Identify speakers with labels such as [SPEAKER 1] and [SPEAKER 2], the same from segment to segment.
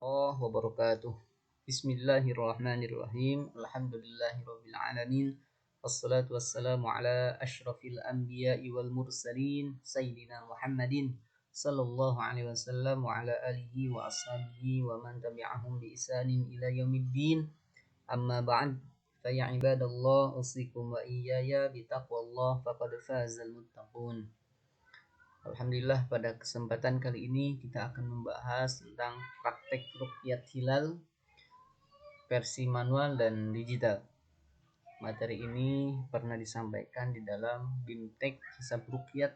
[SPEAKER 1] Warahmatullahi wabarakatuh. Bismillahirrahmanirrahim. Alhamdulillahirabbil alamin. Wassalatu wassalamu ala asyrafil anbiya'i wal mursalin sayyidina Muhammadin sallallahu alaihi wasallam wa ala alihi wa ashabihi wa man tabi'ahum bi ihsanin ila yaumiddin. Amma ba'd. Fa ya ibadallah usikum wa iyaya bi taqwallah faqad fazal muttaqun. Alhamdulillah, pada kesempatan kali ini kita akan membahas tentang praktek ruqyat hilal versi manual dan digital. Materi ini pernah disampaikan di dalam BIMTEK Hisab Ruqyat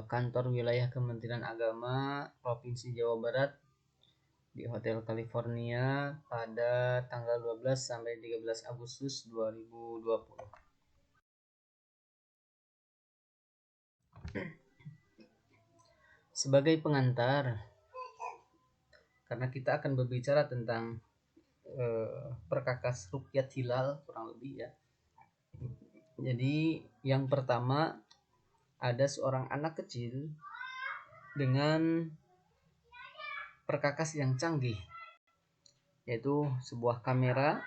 [SPEAKER 1] kantor wilayah Kementerian Agama Provinsi Jawa Barat di Hotel California pada tanggal 12 sampai 13 Agustus 2020. Sebagai pengantar, karena kita akan berbicara tentang perkakas ruqyat hilal kurang lebih ya. Jadi yang pertama, ada seorang anak kecil dengan perkakas yang canggih, yaitu sebuah kamera.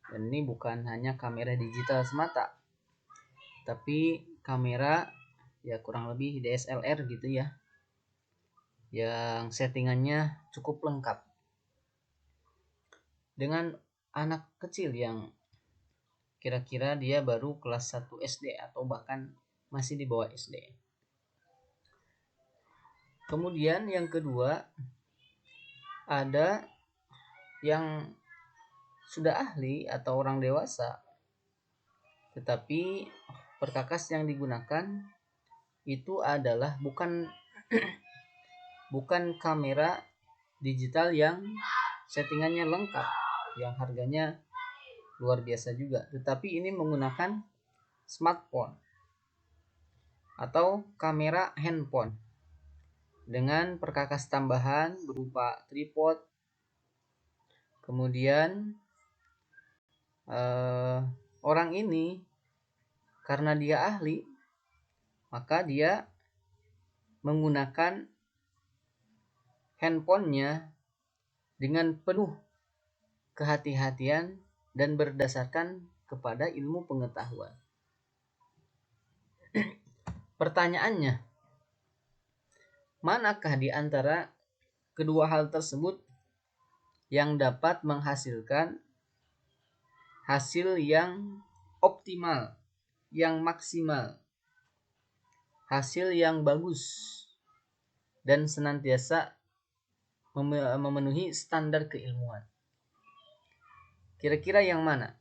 [SPEAKER 1] Dan ini bukan hanya kamera digital semata, tapi kamera ya kurang lebih DSLR gitu ya, yang settingannya cukup lengkap. Dengan anak kecil yang kira-kira dia baru kelas 1 SD atau bahkan masih di bawah SD. Kemudian yang kedua, ada yang sudah ahli atau orang dewasa, tetapi perkakas yang digunakan itu adalah bukan kamera digital yang settingannya lengkap, yang harganya luar biasa juga, tetapi ini menggunakan smartphone atau kamera handphone dengan perkakas tambahan berupa tripod. Kemudian orang ini karena dia ahli, maka dia menggunakan handphonenya dengan penuh kehati-hatian dan berdasarkan kepada ilmu pengetahuan. Pertanyaannya, manakah di antara kedua hal tersebut yang dapat menghasilkan hasil yang optimal, yang maksimal, hasil yang bagus, dan senantiasa memenuhi standar keilmuan? Kira-kira yang mana?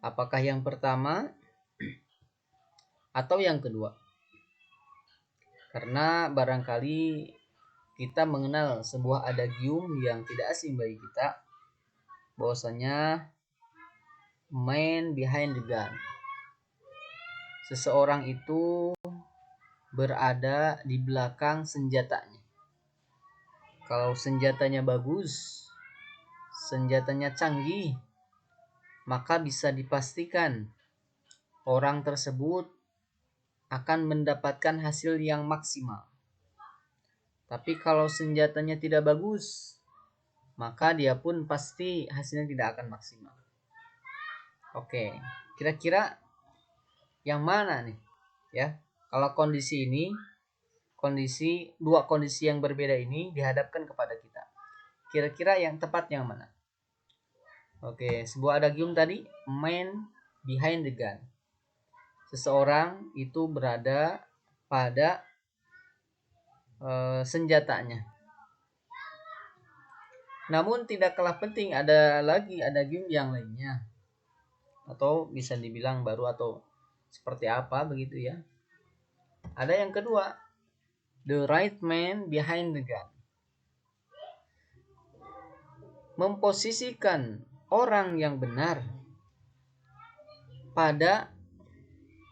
[SPEAKER 1] Apakah yang pertama atau yang kedua? Karena barangkali kita mengenal sebuah adagium yang tidak asing bagi kita, bahwasanya man behind the gun. Seseorang itu berada di belakang senjatanya. Kalau senjatanya bagus, senjatanya canggih, maka bisa dipastikan orang tersebut akan mendapatkan hasil yang maksimal. Tapi kalau senjatanya tidak bagus, maka dia pun pasti hasilnya tidak akan maksimal. Oke, kira-kira yang mana nih ya? Kalau dua kondisi yang berbeda ini dihadapkan kepada kita, kira-kira yang tepat yang mana? Oke, sebuah adagium tadi, man behind the gun. Seseorang itu berada pada senjatanya. Namun tidak kalah penting, ada lagi adagium yang lainnya, atau bisa dibilang baru atau seperti apa begitu ya. Ada yang kedua, the right man behind the gun. Memposisikan orang yang benar pada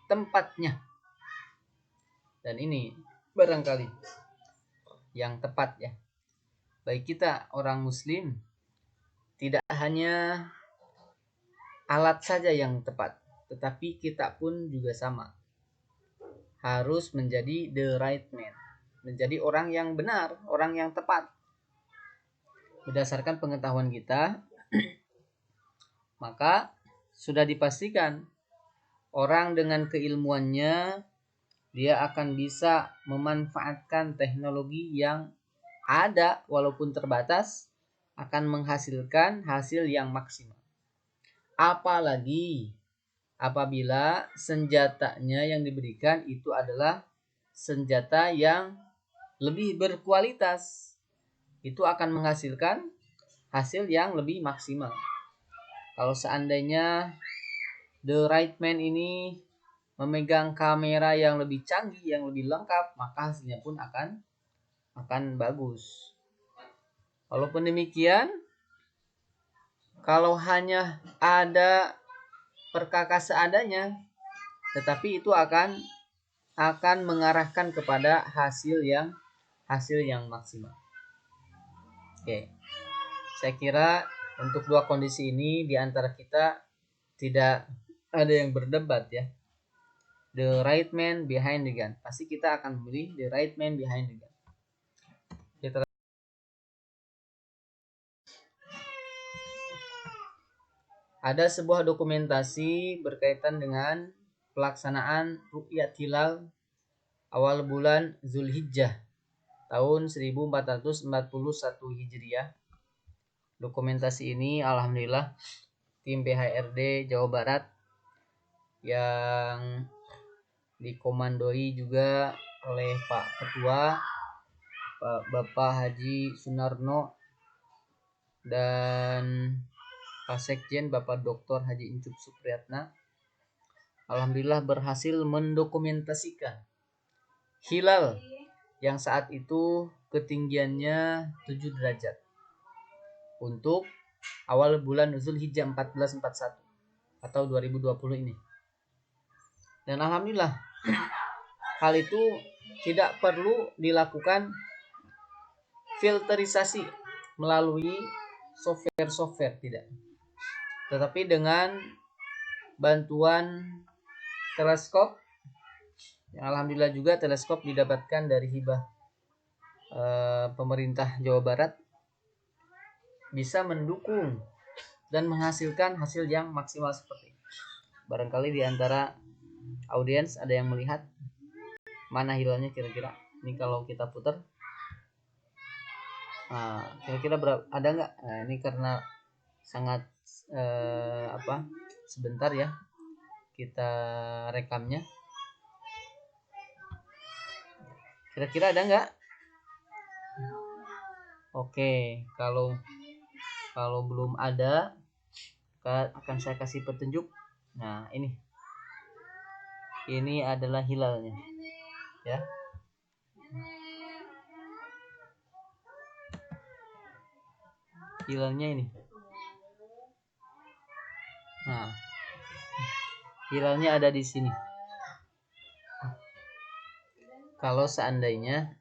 [SPEAKER 1] tempatnya. Dan ini barangkali yang tepat ya. Baik kita orang muslim, tidak hanya alat saja yang tepat, tetapi kita pun juga sama, harus menjadi the right man. menjadi orang yang benar, orang yang tepat. Berdasarkan pengetahuan kita, maka sudah dipastikan orang dengan keilmuannya dia akan bisa memanfaatkan teknologi yang ada walaupun terbatas, akan menghasilkan hasil yang maksimal. Apalagi apabila senjatanya yang diberikan itu adalah senjata yang lebih berkualitas, itu akan menghasilkan hasil yang lebih maksimal. Kalau seandainya the right man ini memegang kamera yang lebih canggih, yang lebih lengkap, maka hasilnya pun akan bagus. Walaupun demikian, kalau hanya ada perkakas seadanya, tetapi itu akan mengarahkan kepada hasil yang maksimal. Oke. Saya kira untuk dua kondisi ini di antara kita tidak ada yang berdebat ya. The right man behind the gun. Pasti kita akan memilih the right man behind the gun. Kita ada sebuah dokumentasi berkaitan dengan pelaksanaan ru'yat hilal awal bulan Zulhijjah tahun 1441 Hijriah. Dokumentasi ini alhamdulillah tim BHRD Jawa Barat yang dikomandoi juga oleh Pak Ketua Bapak Haji Sunarno dan Pak Sekjen Bapak Dr. Haji Incup Supriyatna, alhamdulillah berhasil mendokumentasikan hilal yang saat itu ketinggiannya 7 derajat untuk awal bulan Zulhijjah 1441 atau 2020 ini. Dan alhamdulillah hal itu tidak perlu dilakukan filterisasi melalui software tidak, tetapi dengan bantuan teleskop yang alhamdulillah juga teleskop didapatkan dari hibah pemerintah Jawa Barat, bisa mendukung dan menghasilkan hasil yang maksimal seperti ini. Barangkali di antara audiens ada yang melihat mana hilalnya kira-kira. Ini kalau kita putar, kira-kira berapa? Ada nggak? Nah, ini karena sangat sebentar ya kita rekamnya. Kira-kira ada nggak? Oke, kalau belum ada akan saya kasih petunjuk. Nah, ini adalah hilalnya ya. Hilalnya ini. Nah, hilalnya ada di sini. Kalau seandainya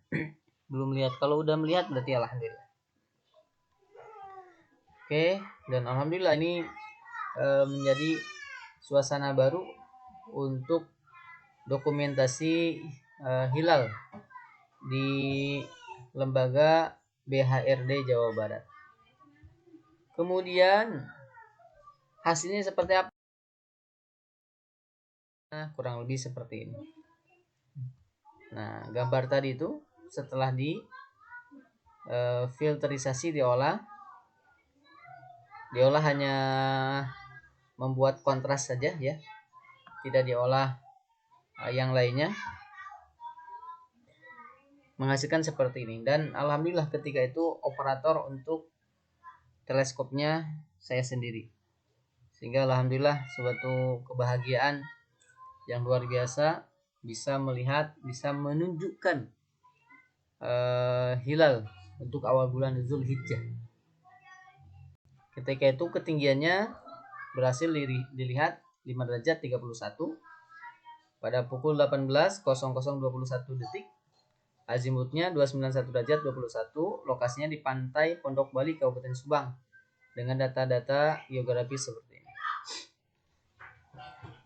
[SPEAKER 1] belum lihat, kalau udah melihat berarti alhamdulillah. Oke, dan alhamdulillah ini menjadi suasana baru untuk dokumentasi hilal di lembaga BHRD Jawa Barat. Kemudian hasilnya seperti apa? Nah, kurang lebih seperti ini. Nah, gambar tadi itu setelah di filterisasi diolah hanya membuat kontras saja ya, tidak diolah yang lainnya, menghasilkan seperti ini. Dan alhamdulillah ketika itu operator untuk teleskopnya saya sendiri, sehingga alhamdulillah suatu kebahagiaan yang luar biasa bisa melihat, bisa menunjukkan hilal untuk awal bulan Zulhijjah. Ketika itu ketinggiannya berhasil dilihat 5 derajat 31 pada pukul 18.00 21 detik. Azimutnya 291 derajat 21, lokasinya di pantai Pondok Bali Kabupaten Subang dengan data-data geografi seperti ini.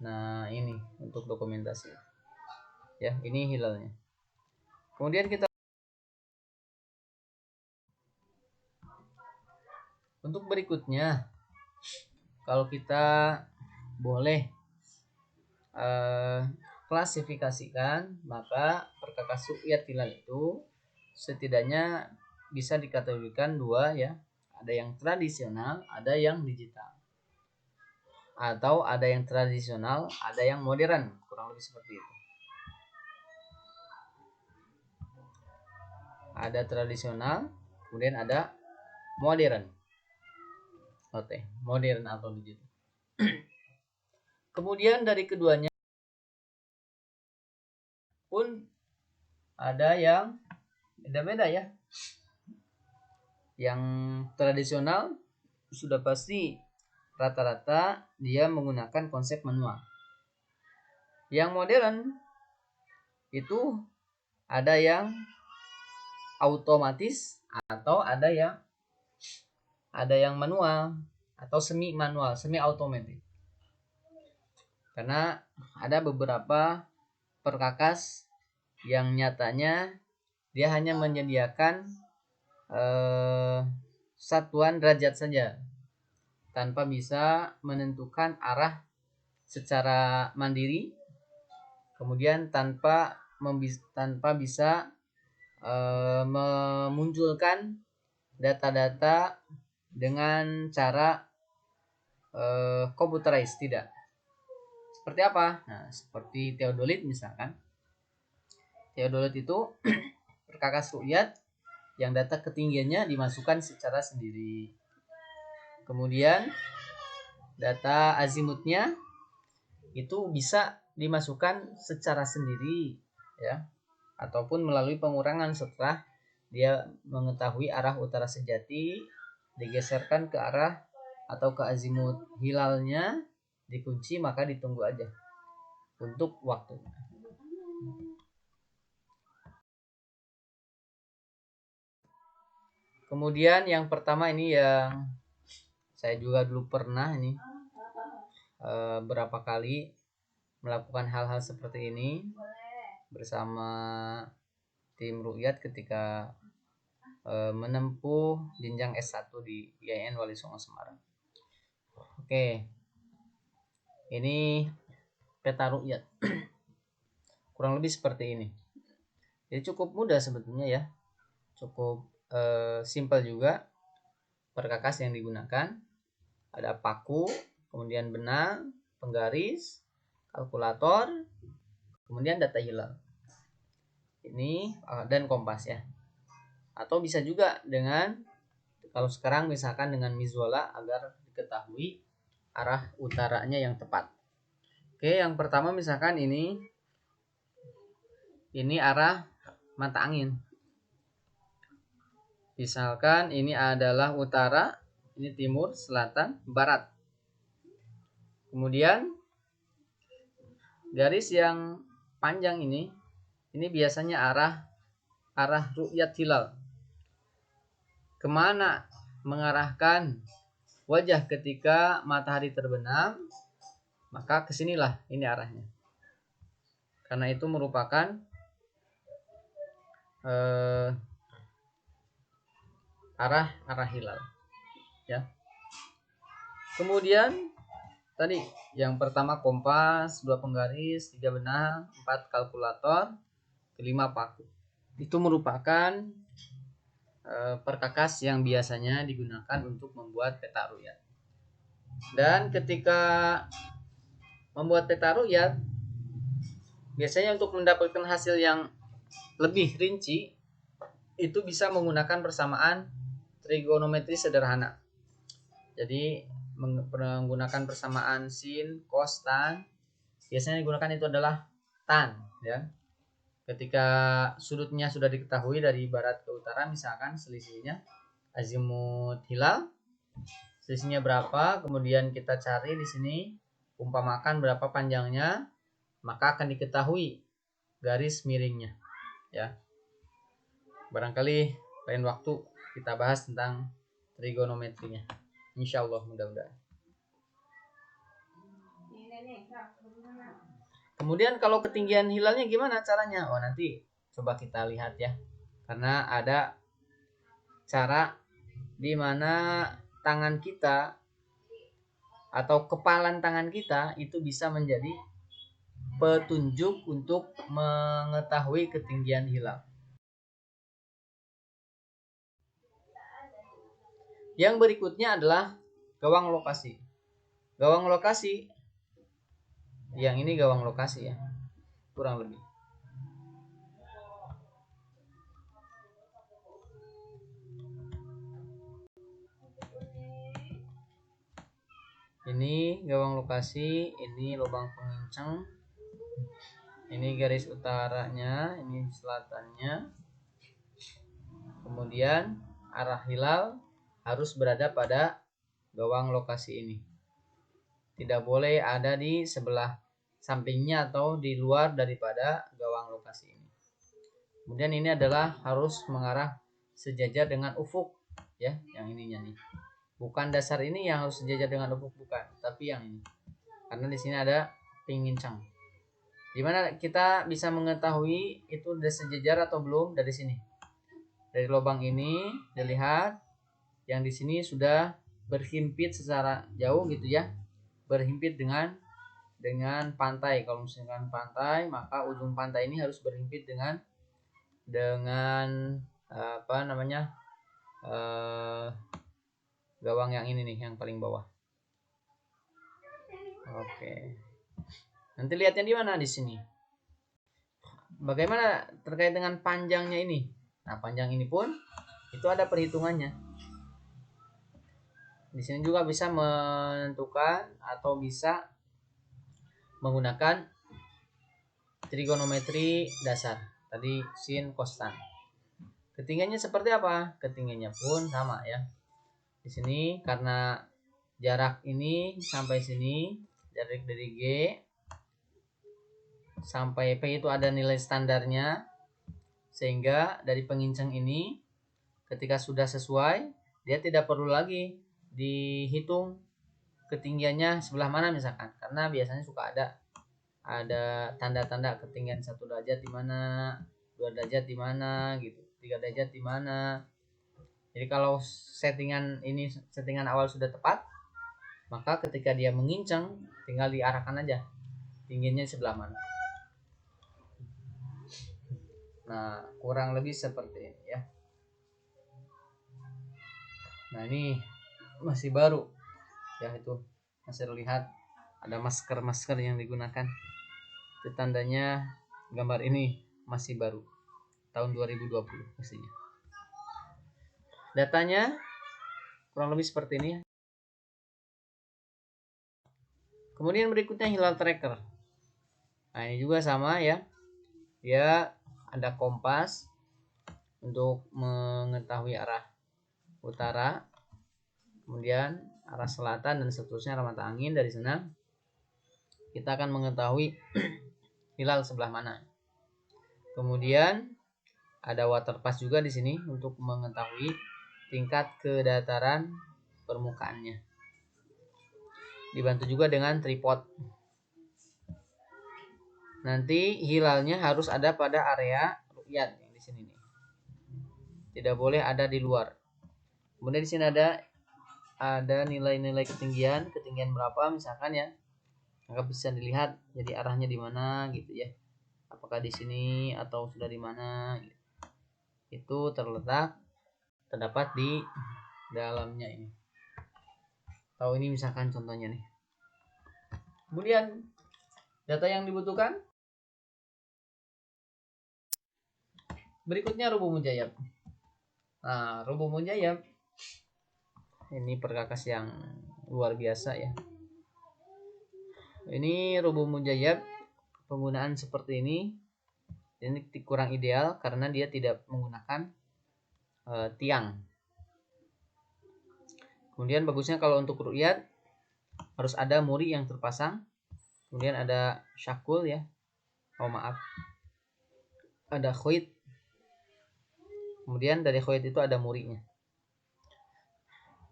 [SPEAKER 1] Nah, ini untuk dokumentasi. Ya, ini hilalnya. Kemudian kita Untuk berikutnya, kalau kita boleh klasifikasikan, maka perkakas ru'yat hilal itu setidaknya bisa dikategorikan dua ya. Ada yang tradisional, ada yang digital. Atau ada yang tradisional, ada yang modern, kurang lebih seperti itu. Ada tradisional, kemudian ada modern. Oke, modern atau digital. Kemudian dari keduanya pun ada yang beda-beda ya. Yang tradisional sudah pasti rata-rata dia menggunakan konsep manual. Yang modern itu ada yang otomatis atau ada yang manual atau semi manual, semi otomatis. Karena ada beberapa perkakas yang nyatanya dia hanya menyediakan satuan derajat saja tanpa bisa menentukan arah secara mandiri, kemudian tanpa bisa memunculkan data-data dengan cara computerized, tidak. Seperti apa? Nah, seperti theodolit misalkan. Theodolit itu perkakas ru'yat yang data ketinggiannya dimasukkan secara sendiri. Kemudian data azimutnya itu bisa dimasukkan secara sendiri ya, ataupun melalui pengurangan setelah dia mengetahui arah utara sejati, digeserkan ke arah atau ke azimut hilalnya, dikunci, maka ditunggu aja untuk waktu. Kemudian yang pertama ini yang saya juga dulu pernah ini berapa kali melakukan hal-hal seperti ini bersama tim ru'yat ketika menempuh jenjang S1 di IAIN Wali Songo Semarang. Oke, ini peta ru'yat. Kurang lebih seperti ini. Jadi cukup mudah sebetulnya ya, cukup simpel juga perkakas yang digunakan. Ada paku, kemudian benang, penggaris, kalkulator, kemudian data hilal. Ini dan kompas ya. Atau bisa juga dengan, kalau sekarang misalkan dengan mizola agar diketahui arah utaranya yang tepat. Oke, yang pertama misalkan ini arah mata angin. Misalkan ini adalah utara, ini timur, selatan, barat. Kemudian garis yang panjang ini biasanya arah ru'yat hilal. Kemana mengarahkan wajah ketika matahari terbenam, maka kesinilah ini arahnya. Karena itu merupakan arah hilal ya. Kemudian tadi yang pertama kompas, 2 penggaris, 3 benang, 4 kalkulator, 5 paku. Itu merupakan perkakas yang biasanya digunakan untuk membuat peta ru'yat. Dan ketika membuat peta ru'yat, biasanya untuk mendapatkan hasil yang lebih rinci itu bisa menggunakan persamaan trigonometri sederhana. Jadi menggunakan persamaan sin, cos, tan. Biasanya digunakan itu adalah tan ya. Ketika sudutnya sudah diketahui dari barat ke utara, misalkan selisihnya azimut hilal, selisihnya berapa, kemudian kita cari di sini umpamakan berapa panjangnya, maka akan diketahui garis miringnya ya. Barangkali lain waktu kita bahas tentang trigonometrinya, insyaallah, mudah-mudahan. Kemudian kalau ketinggian hilalnya gimana caranya? Oh, nanti coba kita lihat ya. Karena ada cara di mana tangan kita atau kepalan tangan kita itu bisa menjadi petunjuk untuk mengetahui ketinggian hilal. Yang berikutnya adalah gawang lokasi. Gawang lokasi, yang ini gawang lokasi ya, kurang lebih. Ini gawang lokasi, ini lubang pengincang, ini garis utaranya, ini selatannya. Kemudian arah hilal harus berada pada gawang lokasi ini. Tidak boleh ada di sebelah sampingnya atau di luar daripada gawang lokasi ini. Kemudian ini adalah harus mengarah sejajar dengan ufuk ya, yang ininya nih. Bukan dasar ini yang harus sejajar dengan ufuk, bukan, tapi yang ini. Karena di sini ada pengincang. Dimana kita bisa mengetahui itu sudah sejajar atau belum dari sini. Dari lubang ini dilihat yang di sini sudah berhimpit secara jauh gitu ya. Berhimpit dengan pantai. Kalau misalkan pantai, maka ujung pantai ini harus berhimpit dengan apa namanya? Gawang yang ini nih, yang paling bawah. Oke. Nanti lihatnya di mana di sini. Bagaimana terkait dengan panjangnya ini? Nah, panjang ini pun itu ada perhitungannya. Di sini juga bisa menentukan atau bisa menggunakan trigonometri dasar. Tadi sin cos tan. Ketinggiannya seperti apa? Ketinggiannya pun sama ya. Di sini karena jarak ini sampai sini, jarak dari G sampai P itu ada nilai standarnya, sehingga dari pengincang ini ketika sudah sesuai, dia tidak perlu lagi dihitung ketinggiannya sebelah mana misalkan, karena biasanya suka ada tanda-tanda ketinggian 1 derajat di mana, 2 derajat di mana gitu, 3 derajat di mana. Jadi kalau settingan awal sudah tepat, maka ketika dia mengincang tinggal diarahkan aja tingginya sebelah mana. Nah, kurang lebih seperti ini ya. Nah, ini masih baru ya, itu masih terlihat ada masker yang digunakan. Itu tandanya gambar ini masih baru, tahun 2020 pastinya. Datanya kurang lebih seperti ini. Kemudian berikutnya hilal tracker. Nah, ini juga sama ya. Dia ada kompas untuk mengetahui arah utara, kemudian arah selatan dan seterusnya, arah mata angin. Dari sana kita akan mengetahui hilal sebelah mana. Kemudian ada water pass juga di sini untuk mengetahui tingkat kedataran permukaannya. Dibantu juga dengan tripod. Nanti hilalnya harus ada pada area ru'yat yang di sini nih. Tidak boleh ada di luar. Kemudian di sini ada nilai-nilai ketinggian berapa misalkan ya. Maka bisa dilihat jadi arahnya di mana gitu ya. Apakah di sini atau sudah di mana gitu. Itu terdapat di dalamnya ini. Tahu ini misalkan contohnya nih. Kemudian data yang dibutuhkan berikutnya rubuh mujayyab. Nah, rubuh mujayyab ini perkakas yang luar biasa ya. Ini rubuh mujayyab penggunaan seperti ini kurang ideal karena dia tidak menggunakan tiang. Kemudian bagusnya kalau untuk ru'yat harus ada muri yang terpasang. Kemudian ada syakul ya. Ada khoit. Kemudian dari khoit itu ada murinya.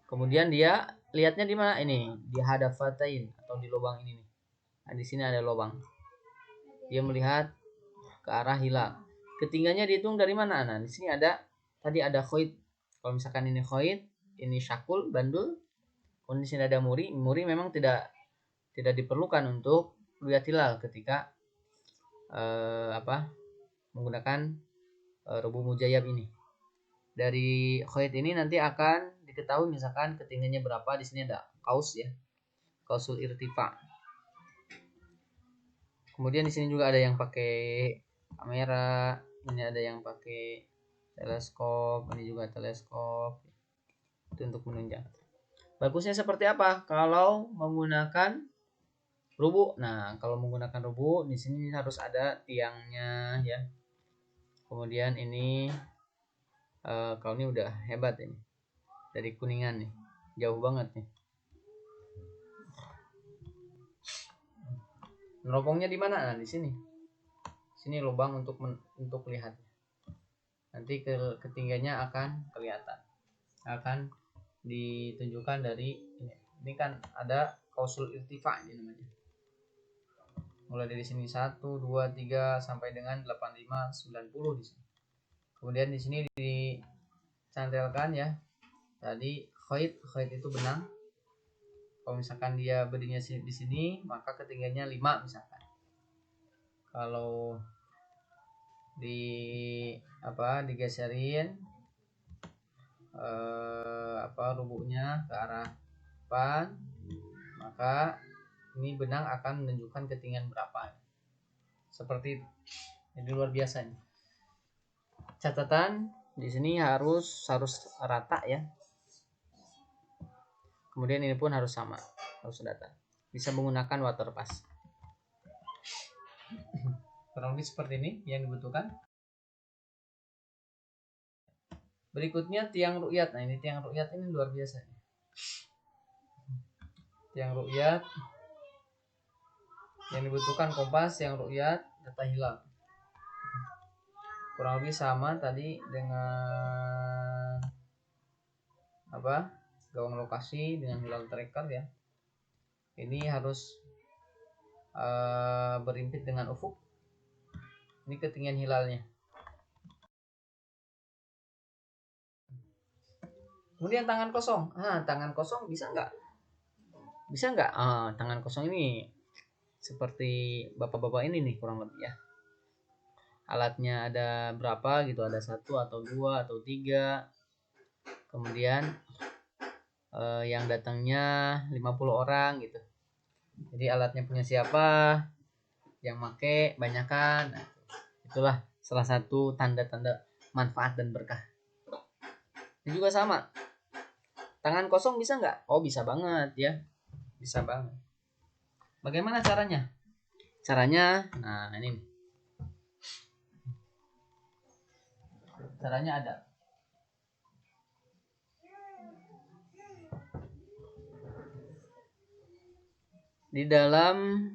[SPEAKER 1] Kemudian dia lihatnya di mana ini? Di hadafatain atau di lubang ini nih. Nah, di sini ada lubang. Dia melihat ke arah hilal. Ketinggiannya dihitung dari mana? Nah, di sini tadi ada khoit. Kalau misalkan ini khoit, ini syakul bandul, Kemudian di sini ada muri. Muri memang tidak diperlukan untuk ru'yat hilal ketika menggunakan rubu mujayyab ini. Dari khoit ini nanti akan diketahui misalkan ketinggiannya berapa. Di sini ada kaus ya, kausul irtifa. Kemudian di sini juga ada yang pakai kamera, ini ada yang pakai teleskop, ini juga teleskop. Itu untuk menunjang. Bagusnya seperti apa? Kalau menggunakan rubu. Nah, kalau menggunakan rubu di sini harus ada tiangnya ya. Kemudian ini kalau ini udah hebat ini. Dari Kuningan nih. Jauh banget nih. Neropongnya di mana? Nah, di sini. Sini lubang untuk lihat. Nanti ketinggiannya akan kelihatan. Akan ditunjukkan dari ini. Ini kan ada kausul irtifa ini namanya. Mulai dari sini 1, 2, 3 sampai dengan 85, 90 di sini. Kemudian di sini dicantelkan ya. Tadi khoit itu benang. Kalau misalkan dia berdirinya di sini, maka ketinggiannya 5 misalkan. Kalau digeserin rubuhnya ke arah depan, maka ini benang akan menunjukkan ketinggian berapa. Seperti itu. Ini luar biasa nih. Catatan di sini harus rata ya. Kemudian ini pun harus sama, harus data. Bisa menggunakan waterpass. Kurang lebih seperti ini yang dibutuhkan. Berikutnya tiang ru'yat. Nah, ini tiang ru'yat ini luar biasa. Tiang ru'yat yang dibutuhkan kompas, tiang ru'yat, data hilal. Kurang lebih sama tadi dengan gawang lokasi dengan hilal tracker ya. Ini harus berimpit dengan ufuk. Ini ketinggian hilalnya. Kemudian tangan kosong. Tangan kosong bisa nggak? Bisa nggak? Tangan kosong ini seperti bapak-bapak ini nih kurang lebih ya. Alatnya ada berapa gitu? Ada 1 atau 2 atau 3. Kemudian yang datangnya 50 orang gitu. Jadi alatnya punya siapa? Yang make banyakan. Nah, itulah salah satu tanda-tanda manfaat dan berkah. Ini juga sama. Tangan kosong bisa nggak? Oh, bisa banget ya. Bisa banget. Bagaimana caranya? Nah ini nih. Caranya ada. Di dalam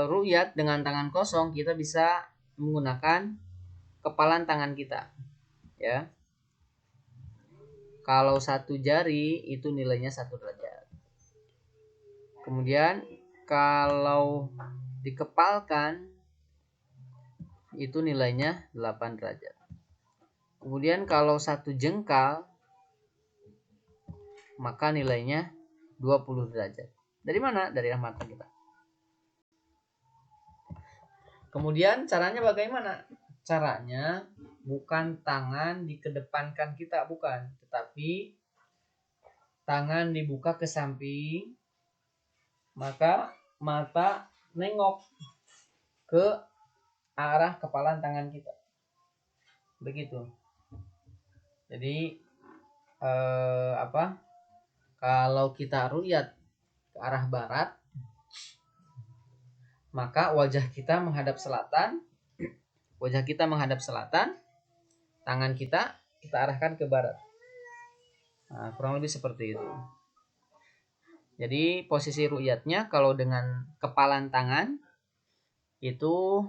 [SPEAKER 1] ru'yat dengan tangan kosong kita bisa menggunakan kepalan tangan kita. Ya. Kalau 1 jari itu nilainya 1 derajat. Kemudian kalau dikepalkan itu nilainya 8 derajat. Kemudian kalau 1 jengkal maka nilainya 20 derajat. Dari mana? Dari arah mata kita. Kemudian caranya bagaimana? Caranya bukan tangan dikedepankan kita, bukan. Tetapi tangan dibuka ke samping, maka mata nengok ke arah kepalan tangan kita. Begitu. Jadi kalau kita ru'yat ke arah barat, maka wajah kita menghadap selatan, tangan kita arahkan ke barat. Nah, kurang lebih seperti itu. Jadi posisi ru'yatnya kalau dengan kepalan tangan itu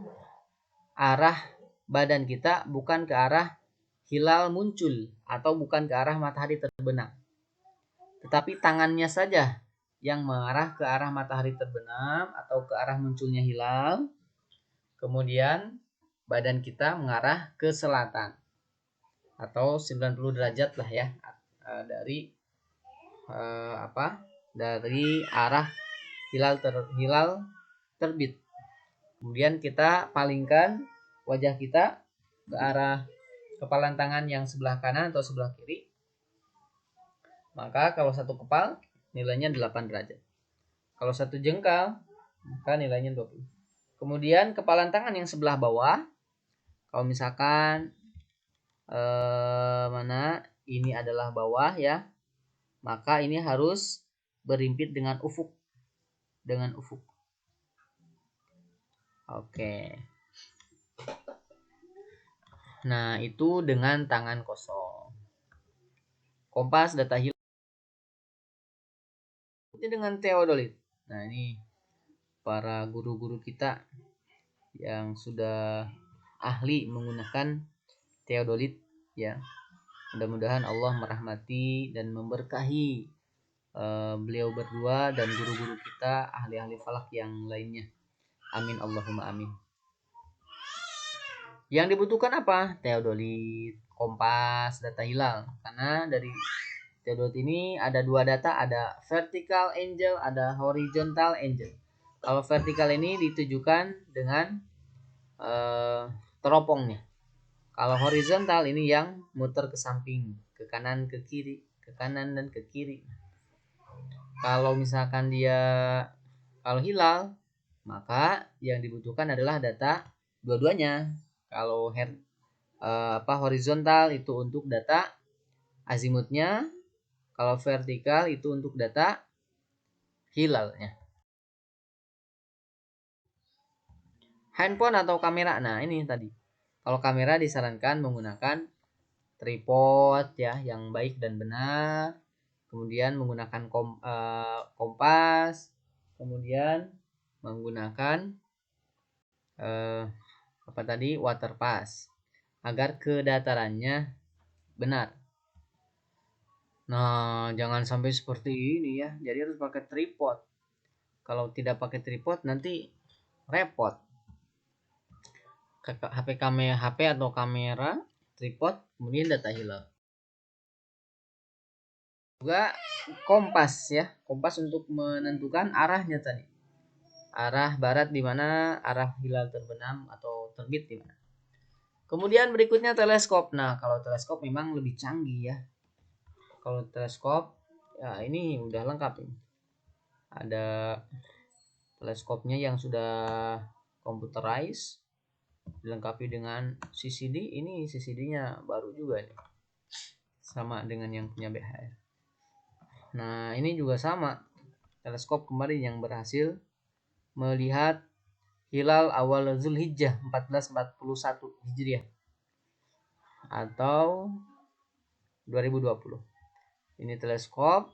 [SPEAKER 1] arah badan kita bukan ke arah hilal muncul atau bukan ke arah matahari terbenam. Tetapi tangannya saja yang mengarah ke arah matahari terbenam atau ke arah munculnya hilal. Kemudian badan kita mengarah ke selatan atau 90 derajat lah ya dari dari arah hilal terbit. Kemudian kita palingkan wajah kita ke arah kepalan tangan yang sebelah kanan atau sebelah kiri. Maka kalau satu kepal nilainya 8 derajat. Kalau satu jengkal maka nilainya 20. Kemudian kepalan tangan yang sebelah bawah, kalau misalkan mana ini adalah bawah ya, maka ini harus berimpit dengan ufuk. Oke. Nah, itu dengan tangan kosong. Kompas data hilal dengan teodolit. Nah, ini para guru-guru kita yang sudah ahli menggunakan teodolit ya. Mudah-mudahan Allah merahmati dan memberkahi beliau berdua dan guru-guru kita, ahli-ahli falak yang lainnya. Amin Allahumma amin. Yang dibutuhkan apa? Teodolit, kompas, data hilal. Karena dari teodolit ini ada dua data, ada vertical angle, ada horizontal angle. Kalau vertical ini ditujukan dengan teropongnya. Kalau horizontal ini yang muter ke samping, ke kanan, ke kiri, ke kanan dan ke kiri. Kalau misalkan kalau hilal, maka yang dibutuhkan adalah data dua-duanya. Kalau horizontal itu untuk data azimutnya, kalau vertikal itu untuk data hilalnya. Handphone atau kamera, nah ini tadi. Kalau kamera disarankan menggunakan tripod ya yang baik dan benar, kemudian menggunakan kompas, kemudian menggunakan water pass agar kedatarannya benar. Nah, jangan sampai seperti ini ya. Jadi harus pakai tripod. Kalau tidak pakai tripod nanti repot. HP atau kamera, tripod, kemudian data hilal. Juga kompas ya. Kompas untuk menentukan arahnya tadi. Arah barat di mana, arah hilal terbenam atau terbit di mana. Kemudian berikutnya teleskop. Nah, kalau teleskop memang lebih canggih ya. Kalau teleskop ya ini udah lengkap ini. Ada teleskopnya yang sudah computerized, dilengkapi dengan CCD. Ini CCD-nya baru juga nih. Sama dengan yang punya BHR. Nah, ini juga sama. Teleskop kemarin yang berhasil melihat hilal awal Zulhijjah 1441 Hijriah atau 2020. Ini teleskop,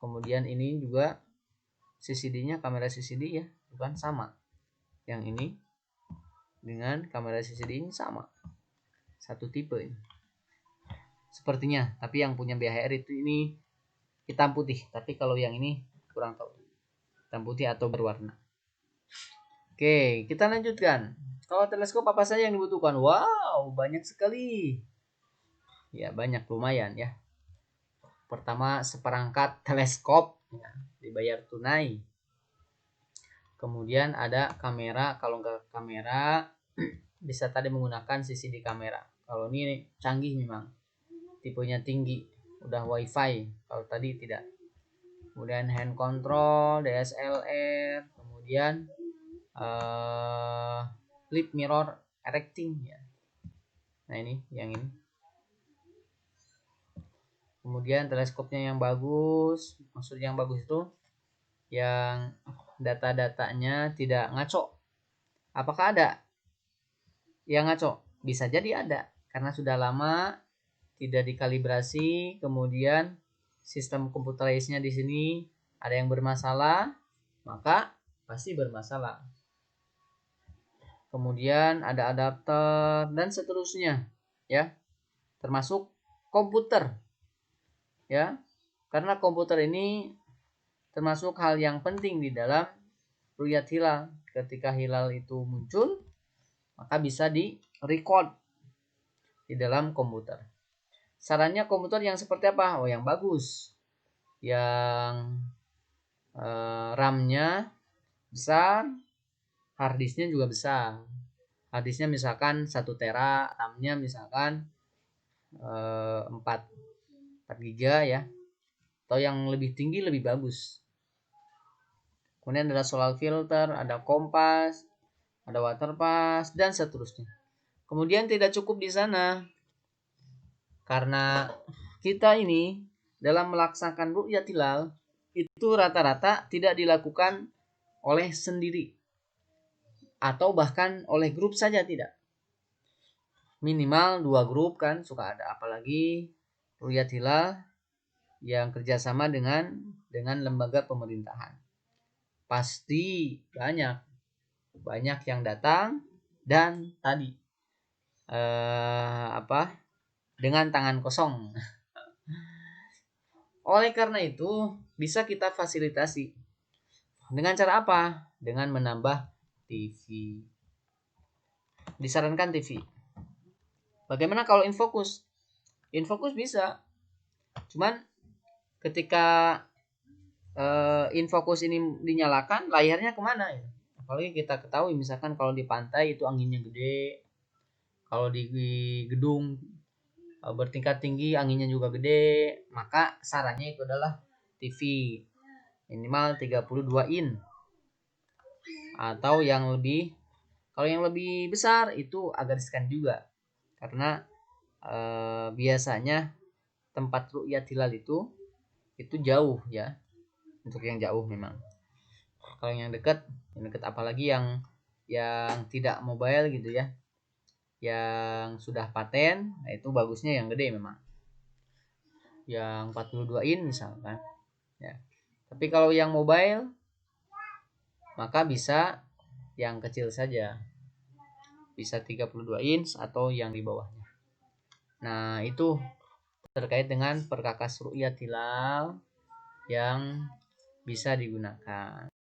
[SPEAKER 1] kemudian ini juga CCD-nya, kamera CCD ya, bukan sama. Yang ini dengan kamera CCD ini sama. Satu tipe ini. Sepertinya, tapi yang punya BHR itu ini hitam putih, tapi kalau yang ini kurang tahu. Hitam putih atau berwarna. Oke, kita lanjutkan. Kalau teleskop apa saja yang dibutuhkan? Wow, banyak sekali. Ya, banyak lumayan ya. Pertama, seperangkat teleskop ya, dibayar tunai. Kemudian ada kamera, kalau nggak kamera bisa tadi menggunakan CCD kamera. Kalau ini canggih memang. Tipenya tinggi, udah wifi. Kalau tadi tidak. Kemudian hand control, DSLR, kemudian flip mirror erecting ya. Nah ini yang ini. Kemudian teleskopnya yang bagus, maksudnya yang bagus itu yang data-datanya tidak ngaco. Apakah ada yang ngaco? Bisa jadi ada karena sudah lama tidak dikalibrasi, kemudian sistem computerized-nya di sini ada yang bermasalah, maka pasti bermasalah. Kemudian ada adapter dan seterusnya ya, termasuk komputer ya, karena komputer ini termasuk hal yang penting di dalam ruyat hilal. Ketika hilal itu muncul, maka bisa di record di dalam komputer. Sarannya komputer yang seperti apa? Oh, yang bagus. yang RAM-nya besar, harddisknya juga besar. Harddisknya misalkan 1 tera, RAM-nya misalkan 4 GB ya, atau yang lebih tinggi lebih bagus. Kemudian ada solar filter, ada kompas, ada waterpass, dan seterusnya. Kemudian tidak cukup di sana, karena kita ini dalam melaksanakan ru'yat hilal itu rata-rata tidak dilakukan oleh sendiri atau bahkan oleh grup saja, tidak. Minimal 2 grup kan suka ada, apalagi ru'yat hilal yang kerjasama dengan lembaga pemerintahan. Pasti banyak yang datang, dan tadi dengan tangan kosong. Oleh karena itu bisa kita fasilitasi dengan cara apa? Dengan menambah TV. Disarankan TV. Bagaimana kalau infocus? Infocus bisa, cuman ketika infocus ini dinyalakan, layarnya kemana ya? Apalagi kita ketahui misalkan kalau di pantai itu anginnya gede, kalau di gedung bertingkat tinggi anginnya juga gede, maka sarannya itu adalah TV minimal 32 in, atau yang lebih, kalau yang lebih besar itu agak riskan juga, karena biasanya tempat ru'yat hilal itu jauh ya, untuk yang jauh memang. Kalau yang dekat apalagi yang tidak mobile gitu ya, yang sudah paten, nah itu bagusnya yang gede memang, yang 42 in misalkan ya. Tapi kalau yang mobile maka bisa yang kecil saja, bisa 32 inch atau yang di bawahnya. Nah itu terkait dengan perkakas ru'yat hilal yang bisa digunakan.